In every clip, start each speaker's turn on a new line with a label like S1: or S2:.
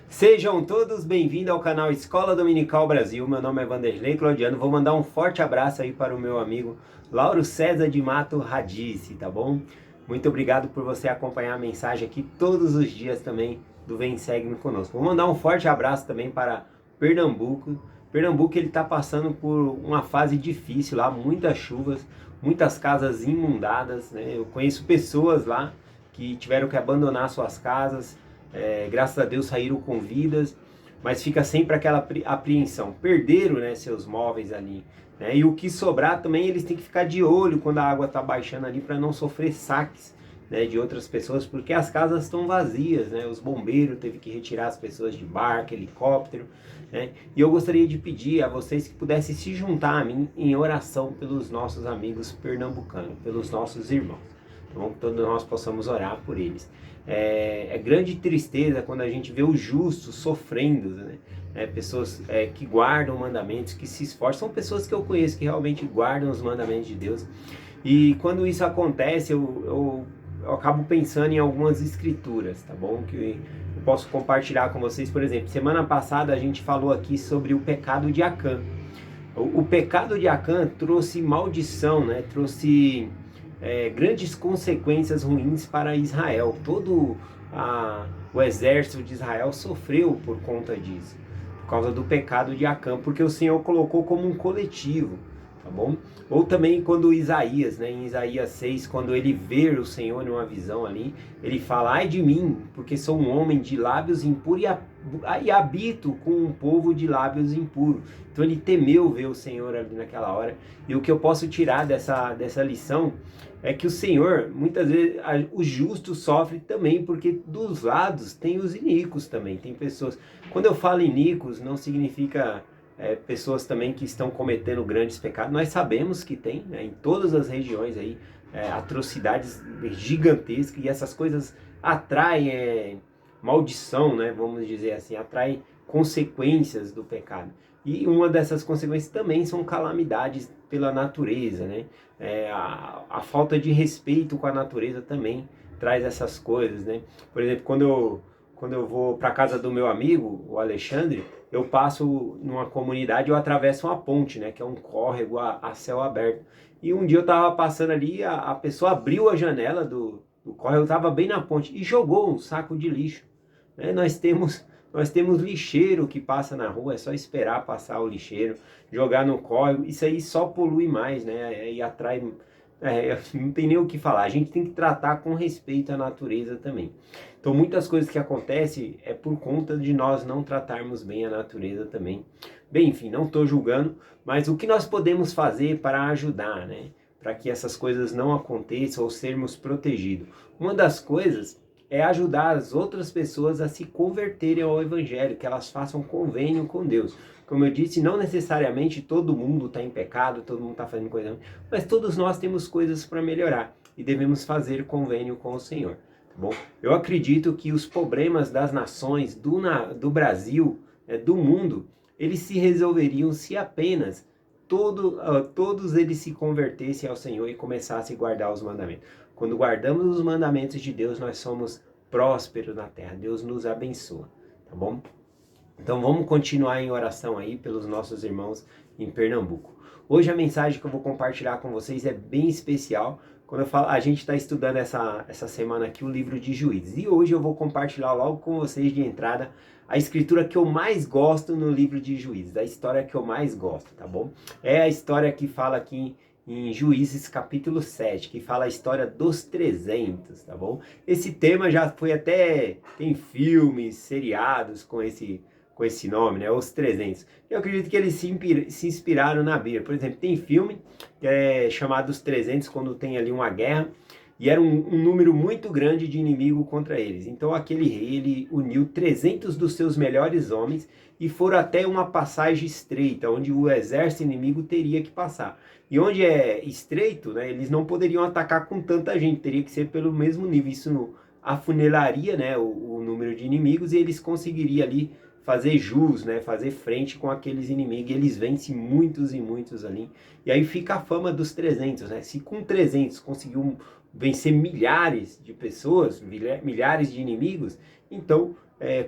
S1: Sejam todos bem-vindos ao canal Escola Dominical Brasil. Meu nome é Vanderlei Claudiano. Vou mandar um forte abraço aí para o meu amigo Lauro César de Mato Radice, tá bom? Muito obrigado por você acompanhar a mensagem aqui todos os dias também do Vem Segue-me Conosco. Vou mandar um forte abraço também para Pernambuco. Pernambuco ele está passando por uma fase difícil lá, muitas chuvas, muitas casas inundadas, né? Eu conheço pessoas lá que tiveram que abandonar suas casas. Graças a Deus saíram com vidas, mas fica sempre aquela apreensão. Perderam, né, seus móveis ali, né? E o que sobrar também eles têm que ficar de olho quando a água está baixando ali para não sofrer saques, né, de outras pessoas, porque as casas estão vazias, né? Os bombeiros teve que retirar as pessoas de barco, helicóptero, né? E eu gostaria de pedir a vocês que pudessem se juntar a mim em oração pelos nossos amigos pernambucanos, pelos nossos irmãos. Então, que todos nós possamos orar por eles. É grande tristeza quando a gente vê os justos sofrendo, né? Pessoas que guardam mandamentos, que se esforçam, são pessoas que eu conheço que realmente guardam os mandamentos de Deus. E quando isso acontece, eu acabo pensando em algumas escrituras, tá bom? Que eu posso compartilhar com vocês. Por exemplo, semana passada a gente falou aqui sobre o pecado de Acã. O pecado de Acã trouxe maldição, né? Trouxe grandes consequências ruins para Israel. O exército de Israel sofreu por conta disso, por causa do pecado de Acã, porque o Senhor colocou como um coletivo, tá bom? Ou também quando Isaías, né, em Isaías 6, quando ele vê o Senhor numa visão ali, ele fala: ai de mim, porque sou um homem de lábios impuros e habito com um povo de lábios impuros. Então ele temeu ver o Senhor ali naquela hora. E o que eu posso tirar dessa lição é que o Senhor, muitas vezes, o justo sofre também, porque dos lados tem os iníquos também, tem pessoas. Quando eu falo iníquos, não significa pessoas também que estão cometendo grandes pecados. Nós sabemos que tem, né, em todas as regiões aí, atrocidades gigantescas, e essas coisas atraem maldição, né, vamos dizer assim, atraem consequências do pecado. E uma dessas consequências também são calamidades pela natureza, né? A falta de respeito com a natureza também traz essas coisas, né? Por exemplo, quando eu vou para casa do meu amigo, o Alexandre, eu passo numa comunidade, eu atravesso uma ponte, né? Que é um córrego a céu aberto. E um dia eu estava passando ali, a pessoa abriu a janela do córrego, eu estava bem na ponte, e jogou um saco de lixo, né? Nós temos lixeiro que passa na rua, é só esperar passar o lixeiro, jogar no córrego. Isso aí só polui mais, né? E atrai. Não tem nem o que falar. A gente tem que tratar com respeito à natureza também. Então, muitas coisas que acontecem é por conta de nós não tratarmos bem a natureza também. Bem, enfim, não estou julgando, mas o que nós podemos fazer para ajudar, né? Para que essas coisas não aconteçam ou sermos protegidos. Uma das coisas é ajudar as outras pessoas a se converterem ao Evangelho, que elas façam convênio com Deus. Como eu disse, não necessariamente todo mundo está em pecado, todo mundo está fazendo coisa ruim, mas todos nós temos coisas para melhorar e devemos fazer convênio com o Senhor, tá bom? Eu acredito que os problemas das nações, do Brasil, do mundo, eles se resolveriam se apenas todos eles se convertessem ao Senhor e começassem a guardar os mandamentos. Quando guardamos os mandamentos de Deus, nós somos prósperos na terra. Deus nos abençoa, tá bom? Então vamos continuar em oração aí pelos nossos irmãos em Pernambuco. Hoje a mensagem que eu vou compartilhar com vocês é bem especial. Quando eu falo, a gente está estudando essa semana aqui o livro de Juízes. E hoje eu vou compartilhar logo com vocês de entrada a escritura que eu mais gosto no livro de Juízes, a história que eu mais gosto, tá bom? É a história que fala aqui em Juízes capítulo 7, que fala a história dos 300, tá bom? Esse tema já foi até, tem filmes, seriados com esse nome, né? Os 300. Eu acredito que eles se inspiraram na Bíblia. Por exemplo, tem filme que é chamado Os 300, quando tem ali uma guerra, e era um número muito grande de inimigo contra eles. Então aquele rei, ele uniu 300 dos seus melhores homens e foram até uma passagem estreita, onde o exército inimigo teria que passar. E onde é estreito, né, eles não poderiam atacar com tanta gente, teria que ser pelo mesmo nível. Isso afunilaria, né, o número de inimigos, e eles conseguiriam ali fazer jus, né, fazer frente com aqueles inimigos, e eles vencem muitos e muitos ali. E aí fica a fama dos 300, né? Se com 300 conseguiu vencer milhares de pessoas, milhares de inimigos, Então,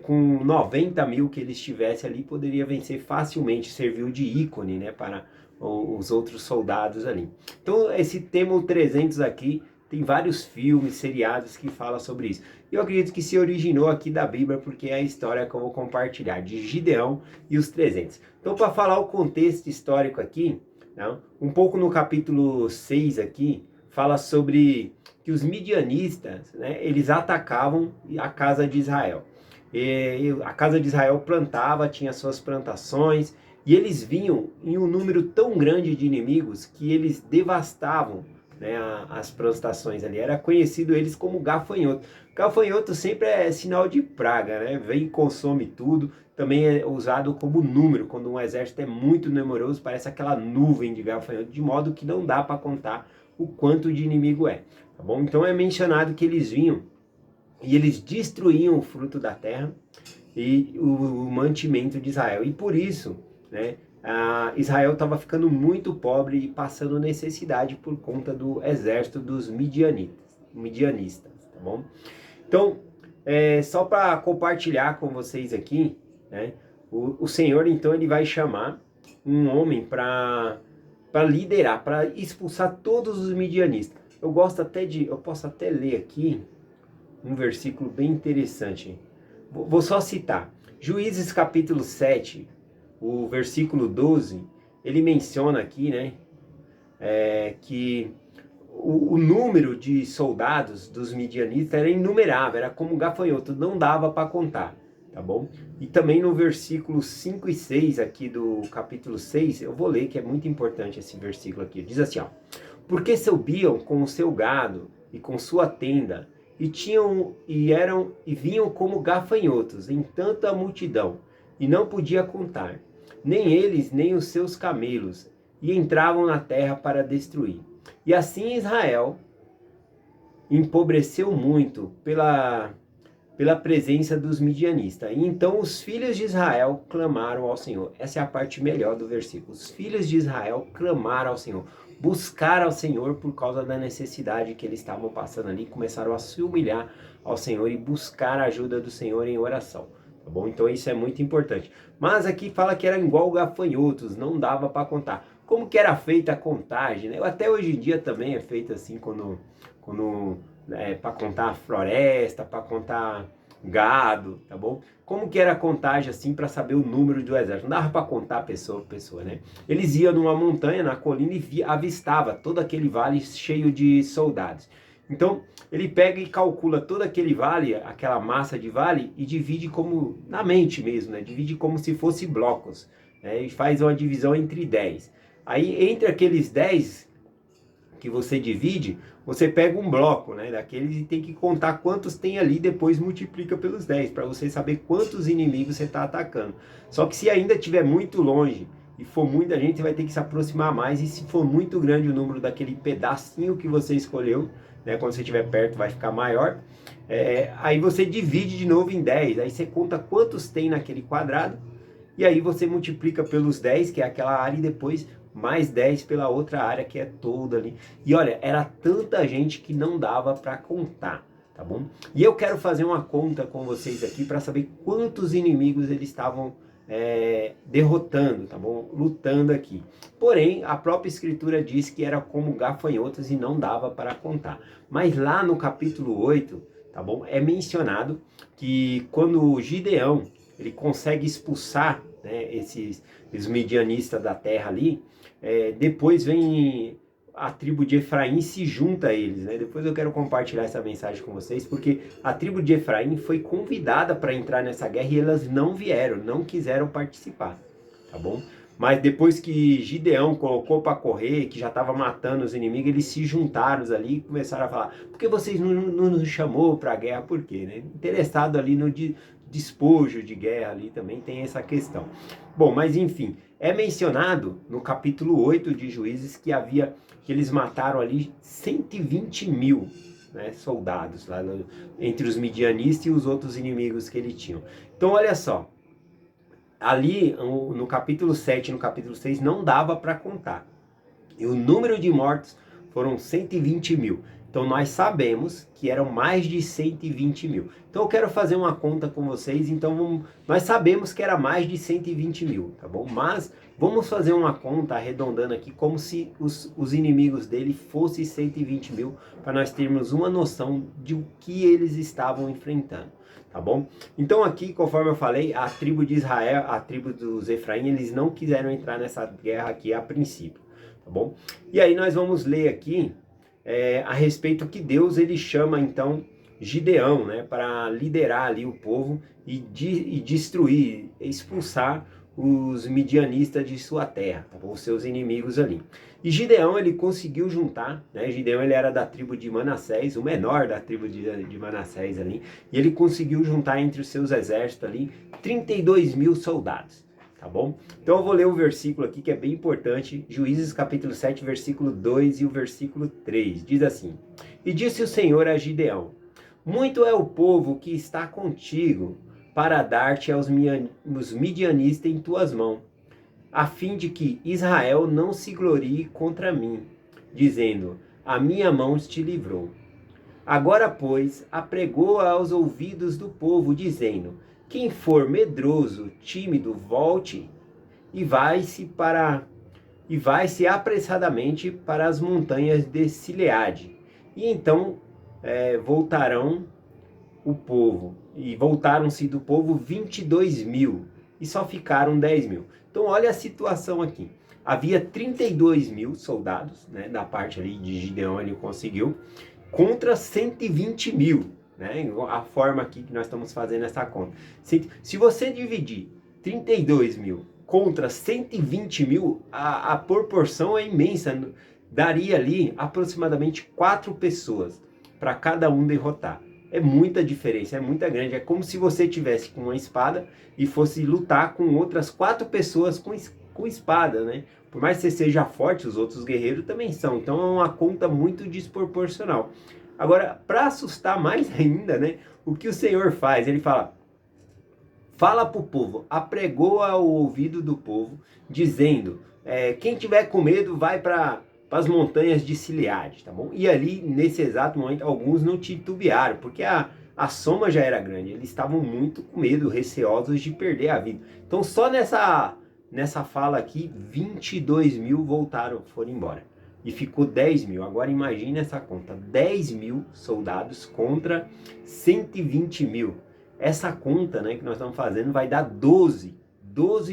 S1: com 90 mil que eles tivessem ali, poderia vencer facilmente, serviu de ícone, né, para os outros soldados ali. Então, esse tema 300 aqui, tem vários filmes, seriados que falam sobre isso. Eu acredito que se originou aqui da Bíblia, porque é a história que eu vou compartilhar, de Gideão e os 300. Então, para falar o contexto histórico aqui, né, um pouco no capítulo 6 aqui, fala sobre que os midianistas, né, eles atacavam a casa de Israel. E a casa de Israel plantava, tinha suas plantações, e eles vinham em um número tão grande de inimigos que eles devastavam, né, as plantações ali. Era conhecido eles como gafanhoto. Gafanhoto sempre é sinal de praga, né? Vem e consome tudo. Também é usado como número, quando um exército é muito numeroso, parece aquela nuvem de gafanhoto, de modo que não dá para contar o quanto de inimigo é, tá bom? Então é mencionado que eles vinham e eles destruíam o fruto da terra e o mantimento de Israel. E por isso, né, Israel estava ficando muito pobre e passando necessidade por conta do exército dos midianistas, tá bom? Então, só para compartilhar com vocês aqui, né, o Senhor, então, ele vai chamar um homem para liderar, para expulsar todos os midianistas. Eu posso até ler aqui um versículo bem interessante. Vou só citar. Juízes capítulo 7, o versículo 12, ele menciona aqui, né, que o número de soldados dos midianitas era inumerável, era como gafanhoto, não dava para contar, tá bom? E também no versículo 5 e 6 aqui do capítulo 6, eu vou ler que é muito importante esse versículo aqui. Diz assim, ó: porque subiam com o seu gado e com sua tenda, e vinham como gafanhotos em tanta multidão, e não podia contar, nem eles nem os seus camelos, e entravam na terra para destruir. E assim Israel empobreceu muito pela presença dos midianistas. E então os filhos de Israel clamaram ao Senhor. Essa é a parte melhor do versículo. Os filhos de Israel clamaram ao Senhor, buscaram ao Senhor por causa da necessidade que eles estavam passando ali, começaram a se humilhar ao Senhor e buscar a ajuda do Senhor em oração. Tá bom? Então isso é muito importante. Mas aqui fala que era igual gafanhotos, não dava para contar. Como que era feita a contagem, né? Até hoje em dia também é feito assim quando para contar a floresta, para contar gado, tá bom? Como que era a contagem assim para saber o número do exército? Não dava para contar pessoa por pessoa, né? Eles iam numa montanha, na colina e avistava todo aquele vale cheio de soldados. Então, ele pega e calcula todo aquele vale, aquela massa de vale, e divide como, na mente mesmo, né? Divide como se fosse blocos, né? E faz uma divisão entre 10. Aí, entre aqueles 10 que você divide, você pega um bloco, né, daqueles e tem que contar quantos tem ali, depois multiplica pelos 10, para você saber quantos inimigos você está atacando. Só que se ainda estiver muito longe e for muita gente, você vai ter que se aproximar mais, e se for muito grande o número daquele pedacinho que você escolheu, né, quando você estiver perto vai ficar maior, aí você divide de novo em 10, aí você conta quantos tem naquele quadrado, e aí você multiplica pelos 10, que é aquela área, e depois mais 10 pela outra área, que é toda ali. E olha, era tanta gente que não dava para contar, tá bom? E eu quero fazer uma conta com vocês aqui para saber quantos inimigos eles estavam derrotando, tá bom? Lutando aqui. Porém, a própria escritura diz que era como gafanhotos e não dava para contar. Mas lá no capítulo 8, tá bom? É mencionado que quando Gideão ele consegue expulsar, né, esses midianistas da terra ali, depois vem a tribo de Efraim se junta a eles, né? Depois eu quero compartilhar essa mensagem com vocês, porque a tribo de Efraim foi convidada para entrar nessa guerra e elas não vieram, não quiseram participar, tá bom? Mas depois que Gideão colocou para correr, que já estava matando os inimigos, eles se juntaram ali e começaram a falar: por que vocês não nos chamou para a guerra? Por quê? Né? Interessado ali no despojo de guerra ali também tem essa questão. Bom, mas enfim, é mencionado no capítulo 8 de Juízes que eles mataram ali 120 mil, né, soldados lá entre os midianistas e os outros inimigos que ele tinha. Então olha só, ali no capítulo 7 e no capítulo 6 não dava para contar. E o número de mortos foram 120 mil. Então nós sabemos que eram mais de 120 mil. Então eu quero fazer uma conta com vocês, então nós sabemos que era mais de 120 mil, tá bom? Mas vamos fazer uma conta arredondando aqui como se os inimigos dele fossem 120 mil, para nós termos uma noção de o que eles estavam enfrentando, tá bom? Então aqui, conforme eu falei, a tribo de Israel, a tribo dos Efraim, eles não quiseram entrar nessa guerra aqui a princípio, tá bom? E aí nós vamos ler aqui a respeito que Deus ele chama então Gideão, né, para liderar ali o povo e destruir, expulsar os midianistas de sua terra, tá bom? Os seus inimigos ali. E Gideão ele conseguiu juntar, né? Gideão ele era da tribo de Manassés, o menor da tribo de Manassés ali, e ele conseguiu juntar entre os seus exércitos ali 32 mil soldados. Tá bom? Então eu vou ler o versículo aqui que é bem importante, Juízes capítulo 7, versículo 2 e o versículo 3, diz assim: E disse o Senhor a Gideão: Muito é o povo que está contigo, para dar-te aos midianistas em tuas mãos, a fim de que Israel não se glorie contra mim, dizendo: A minha mão te livrou. Agora, pois, apregoa aos ouvidos do povo, dizendo: Quem for medroso, tímido, volte e vai-se apressadamente para as montanhas de Sileade. E então voltarão o povo, e voltaram-se do povo 22 mil, e só ficaram 10 mil. Então olha a situação aqui. Havia 32 mil soldados, né, da parte ali de Gideão ele conseguiu, contra 120 mil. Né? A forma aqui que nós estamos fazendo essa conta. Se você dividir 32 mil contra 120 mil, a proporção é imensa. Daria ali aproximadamente 4 pessoas para cada um derrotar. É muita diferença, é muita grande. É como se você tivesse com uma espada e fosse lutar com outras 4 pessoas com espada, né? Por mais que você seja forte, os outros guerreiros também são. Então é uma conta muito desproporcional. Agora, para assustar mais ainda, né, o que o Senhor faz? Ele fala para o povo, apregoa ao ouvido do povo, dizendo, quem tiver com medo vai para as montanhas de Sileade, tá bom? E ali, nesse exato momento, alguns não titubearam, porque a soma já era grande, eles estavam muito com medo, receosos de perder a vida. Então, só nessa fala aqui, 22 mil foram embora. E ficou 10 mil. Agora imagine essa conta, 10 mil soldados contra 120 mil. Essa conta, né, que nós estamos fazendo vai dar 12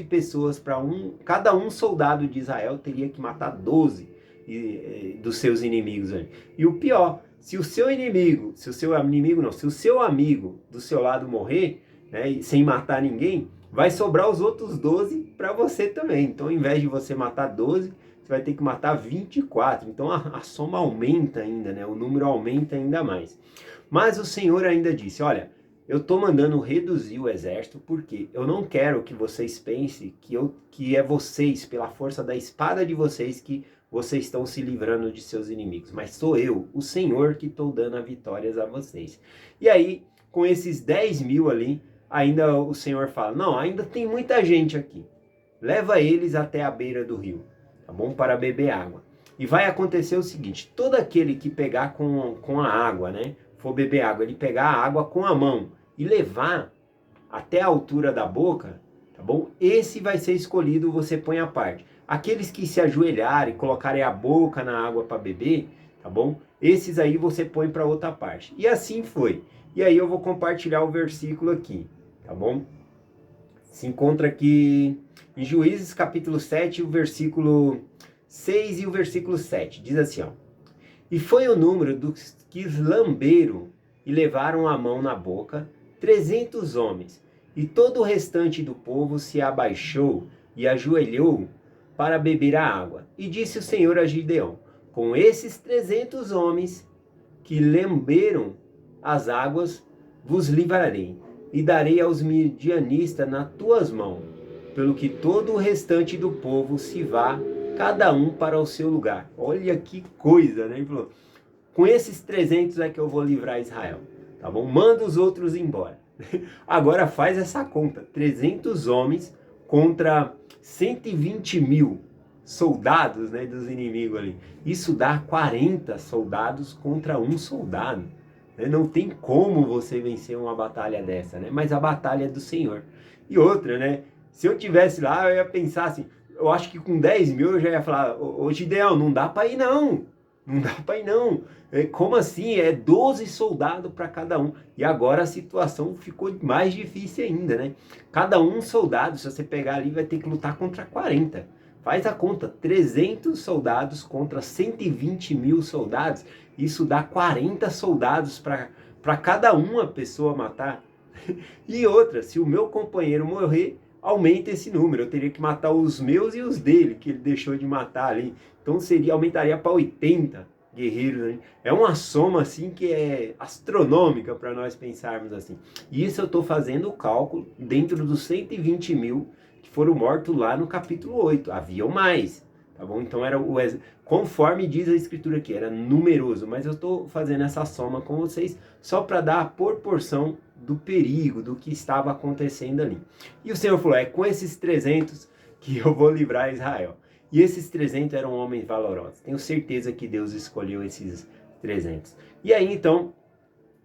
S1: pessoas para cada um soldado de Israel teria que matar 12 dos seus inimigos. E o pior, se o seu amigo do seu lado morrer, né, sem matar ninguém, vai sobrar os outros 12 para você também. Então, ao invés de você matar 12, você vai ter que matar 24. Então a soma aumenta ainda, né? O número aumenta ainda mais. Mas o Senhor ainda disse, olha, eu estou mandando reduzir o exército porque eu não quero que vocês pensem que é vocês, pela força da espada de vocês, que vocês estão se livrando de seus inimigos. Mas sou eu, o Senhor, que estou dando as vitórias a vocês. E aí, com esses 10 mil ali, ainda o Senhor fala, não, ainda tem muita gente aqui. Leva eles até a beira do rio. Tá bom? Para beber água. E vai acontecer o seguinte, todo aquele que pegar com a água, né? For beber água, ele pegar a água com a mão e levar até a altura da boca, tá bom? Esse vai ser escolhido, você põe à parte. Aqueles que se ajoelharem, colocarem a boca na água para beber, tá bom? Esses aí você põe para outra parte. E assim foi. E aí eu vou compartilhar o versículo aqui, tá bom? Se encontra aqui em Juízes capítulo 7, o versículo 6 e o versículo 7. Diz assim, ó. E foi o número dos que lamberam e levaram a mão na boca, 300 homens. E todo o restante do povo se abaixou e ajoelhou para beber a água. E disse o Senhor a Gideão, com esses 300 homens que lamberam as águas, vos livrarei. E darei aos midianistas nas tuas mãos, pelo que todo o restante do povo se vá, cada um para o seu lugar. Olha que coisa, né? Ele falou, com esses 300 é que eu vou livrar Israel, tá bom? Manda os outros embora. Agora faz essa conta, 300 homens contra 120 mil, soldados, né, dos inimigos ali. Isso dá 40 soldados contra um soldado. Né? Não tem como você vencer uma batalha dessa, né? Mas a batalha é do Senhor. E outra, né? Se eu tivesse lá, eu ia pensar assim, eu acho que com 10 mil eu já ia falar, ô Gideão, não dá para ir não. Não dá para ir não. Como assim? É 12 soldados para cada um. E agora a situação ficou mais difícil ainda, né? Cada um soldado, se você pegar ali, vai ter que lutar contra 40. Faz a conta, 300 soldados contra 120 mil soldados. Isso dá 40 soldados para cada uma pessoa matar. E outra, se o meu companheiro morrer, aumenta esse número. Eu teria que matar os meus e os dele, que ele deixou de matar ali. Então aumentaria para 80 guerreiros. Né? É uma soma assim que é astronômica para nós pensarmos assim. E isso eu estou fazendo o cálculo dentro dos 120 mil que foram mortos lá no capítulo 8. Haviam mais. Tá bom? Então era conforme diz a escritura aqui, era numeroso, mas eu estou fazendo essa soma com vocês só para dar a proporção do perigo, do que estava acontecendo ali. E o Senhor falou, é com esses 300 que eu vou livrar Israel. E esses 300 eram homens valorosos. Tenho certeza que Deus escolheu esses 300. E aí então,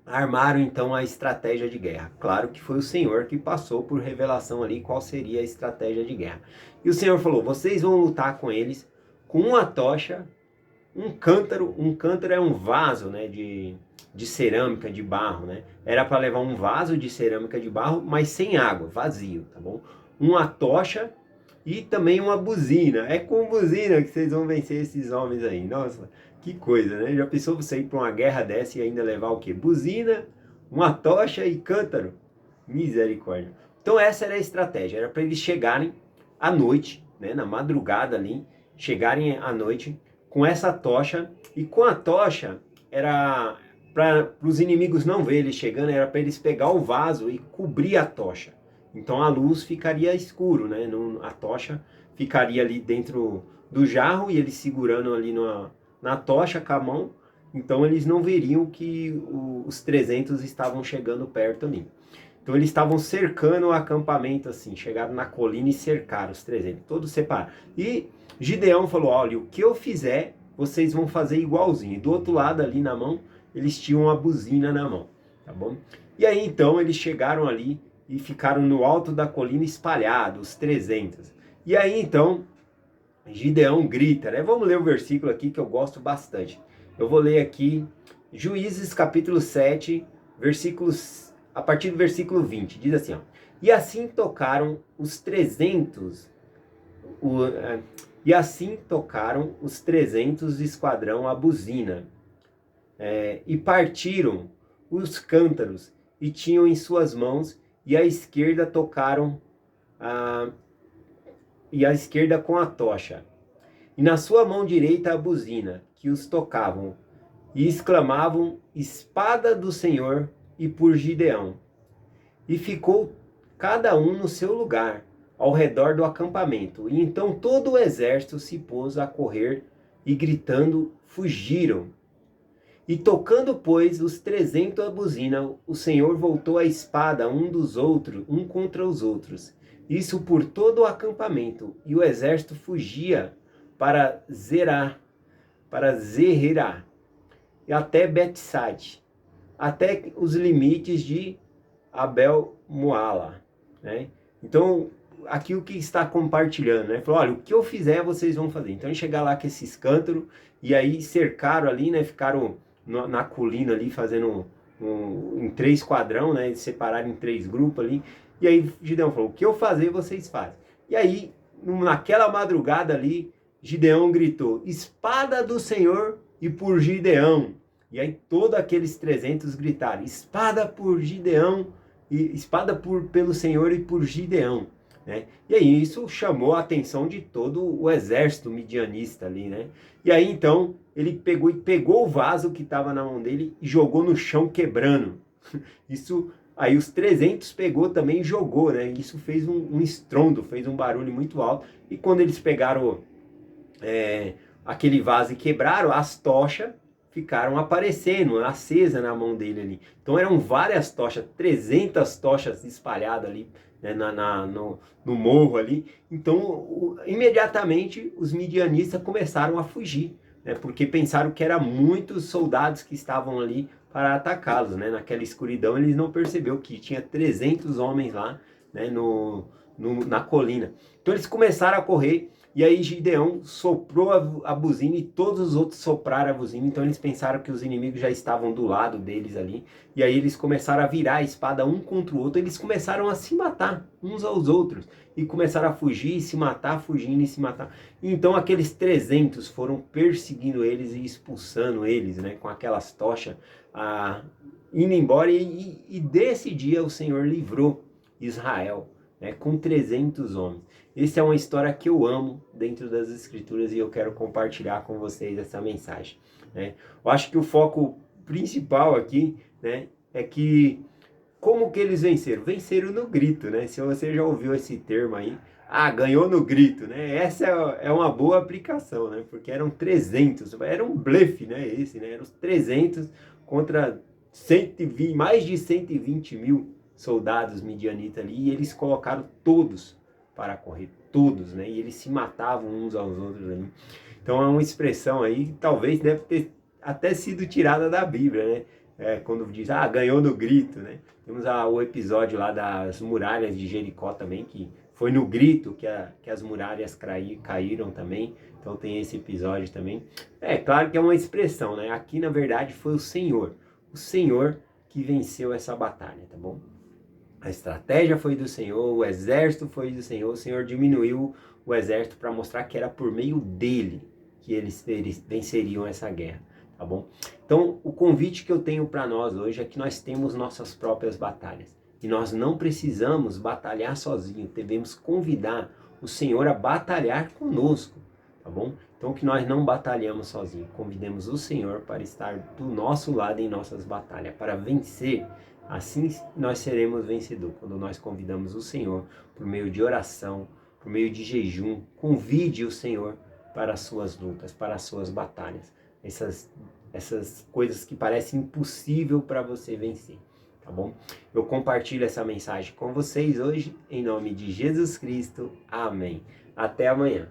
S1: armaram então a estratégia de guerra. Claro que foi o Senhor que passou por revelação ali qual seria a estratégia de guerra. E o Senhor falou, vocês vão lutar com eles com uma tocha, um cântaro é um vaso, né, de cerâmica, de barro, né? Era para levar um vaso de cerâmica de barro, mas sem água, vazio, tá bom? Uma tocha e também uma buzina. É com buzina que vocês vão vencer esses homens aí. Nossa, que coisa, né? Já pensou você ir para uma guerra dessa e ainda levar o quê? Buzina, uma tocha e cântaro? Misericórdia. Então essa era a estratégia, era para eles chegarem à noite, né, na madrugada ali, chegarem à noite com essa tocha, e com a tocha era para os inimigos não verem eles chegando, era para eles pegar o vaso e cobrir a tocha. Então a luz ficaria escuro, né? A tocha ficaria ali dentro do jarro e eles segurando ali na tocha com a mão, então eles não veriam que os 300 estavam chegando perto ali. Então eles estavam cercando o acampamento assim, chegaram na colina e cercaram os 300, todos separados. E Gideão falou, olha, o que eu fizer, vocês vão fazer igualzinho. E do outro lado ali na mão, eles tinham uma buzina na mão, tá bom? E aí então eles chegaram ali e ficaram no alto da colina espalhados, os 300. E aí então, Gideão grita, né? Vamos ler o versículo aqui que eu gosto bastante. Eu vou ler aqui, Juízes capítulo 7, versículos, a partir do versículo 20, diz assim, ó. E assim tocaram os 300, do esquadrão a buzina, e partiram os cântaros, e tinham em suas mãos, e à esquerda tocaram, e à esquerda com a tocha, e na sua mão direita a buzina, que os tocavam, e exclamavam, espada do Senhor e por Gideão. E ficou cada um no seu lugar, ao redor do acampamento. E então todo o exército se pôs a correr e gritando, fugiram. E tocando, pois, os 300 a buzina, o Senhor voltou a espada um contra os outros. Isso por todo o acampamento. E o exército fugia para Zererá, e até Betsade, até os limites de Abel-Moala, né? Então, aqui o que está compartilhando, né? Falou, olha, o que eu fizer, vocês vão fazer. Então, chegar lá com esses cântaros, e aí cercaram ali, né? Ficaram na colina ali, fazendo em 3 quadrão, né? Separaram em 3 grupos ali. E aí, Gideão falou, o que eu fazer, vocês fazem. E aí, naquela madrugada ali, Gideão gritou, espada do Senhor e por Gideão. E aí todos aqueles 300 gritaram, espada por Gideão, e espada pelo Senhor e por Gideão. Né? E aí isso chamou a atenção de todo o exército midianista ali, né? E aí então ele pegou o vaso que estava na mão dele e jogou no chão quebrando. Isso aí os 300 pegou também e jogou, né? Isso fez um estrondo, fez um barulho muito alto. E quando eles pegaram aquele vaso e quebraram, as tochas ficaram aparecendo, acesa na mão dele ali. Então eram várias tochas, 300 tochas espalhadas ali né, no morro ali. Então, imediatamente, os midianistas começaram a fugir, né, porque pensaram que eram muitos soldados que estavam ali para atacá-los, né? Naquela escuridão, eles não perceberam que tinha 300 homens lá, né, na colina. Então, eles começaram a correr. E aí Gideão soprou a buzina e todos os outros sopraram a buzina. Então eles pensaram que os inimigos já estavam do lado deles ali. E aí eles começaram a virar a espada um contra o outro. Eles começaram a se matar uns aos outros. E começaram a fugir e se matar, fugindo e se matar. E então aqueles 300 foram perseguindo eles e expulsando eles, né? Com aquelas tochas, indo embora. E desse dia o Senhor livrou Israel, né? Com 300 homens. Essa é uma história que eu amo dentro das Escrituras e eu quero compartilhar com vocês essa mensagem, né? Eu acho que o foco principal aqui, né, é que como que eles venceram? Venceram no grito, né? Se você já ouviu esse termo aí, ganhou no grito, né? Essa é uma boa aplicação, né? Porque eram 300, era um blefe, né? Esse, né? Eram os 300 contra 120, mais de 120 mil soldados midianitas ali e eles colocaram todos para correr, todos, né? E eles se matavam uns aos outros ali. Então é uma expressão aí que talvez deve ter até sido tirada da Bíblia, né? Quando diz, ganhou no grito, né? Temos o episódio lá das muralhas de Jericó também, que foi no grito que as muralhas caíram também. Então tem esse episódio também. É claro que é uma expressão, né? Aqui na verdade foi o Senhor que venceu essa batalha, tá bom? A estratégia foi do Senhor, o exército foi do Senhor, o Senhor diminuiu o exército para mostrar que era por meio dele que eles venceriam essa guerra, tá bom? Então, o convite que eu tenho para nós hoje é que nós temos nossas próprias batalhas. E nós não precisamos batalhar sozinhos, devemos convidar o Senhor a batalhar conosco, tá bom? Então, que nós não batalhamos sozinhos, convidemos o Senhor para estar do nosso lado em nossas batalhas, para vencer. Assim nós seremos vencedores, quando nós convidamos o Senhor por meio de oração, por meio de jejum. Convide o Senhor para as suas lutas, para as suas batalhas. Essas coisas que parecem impossível para você vencer, tá bom? Eu compartilho essa mensagem com vocês hoje, em nome de Jesus Cristo. Amém. Até amanhã.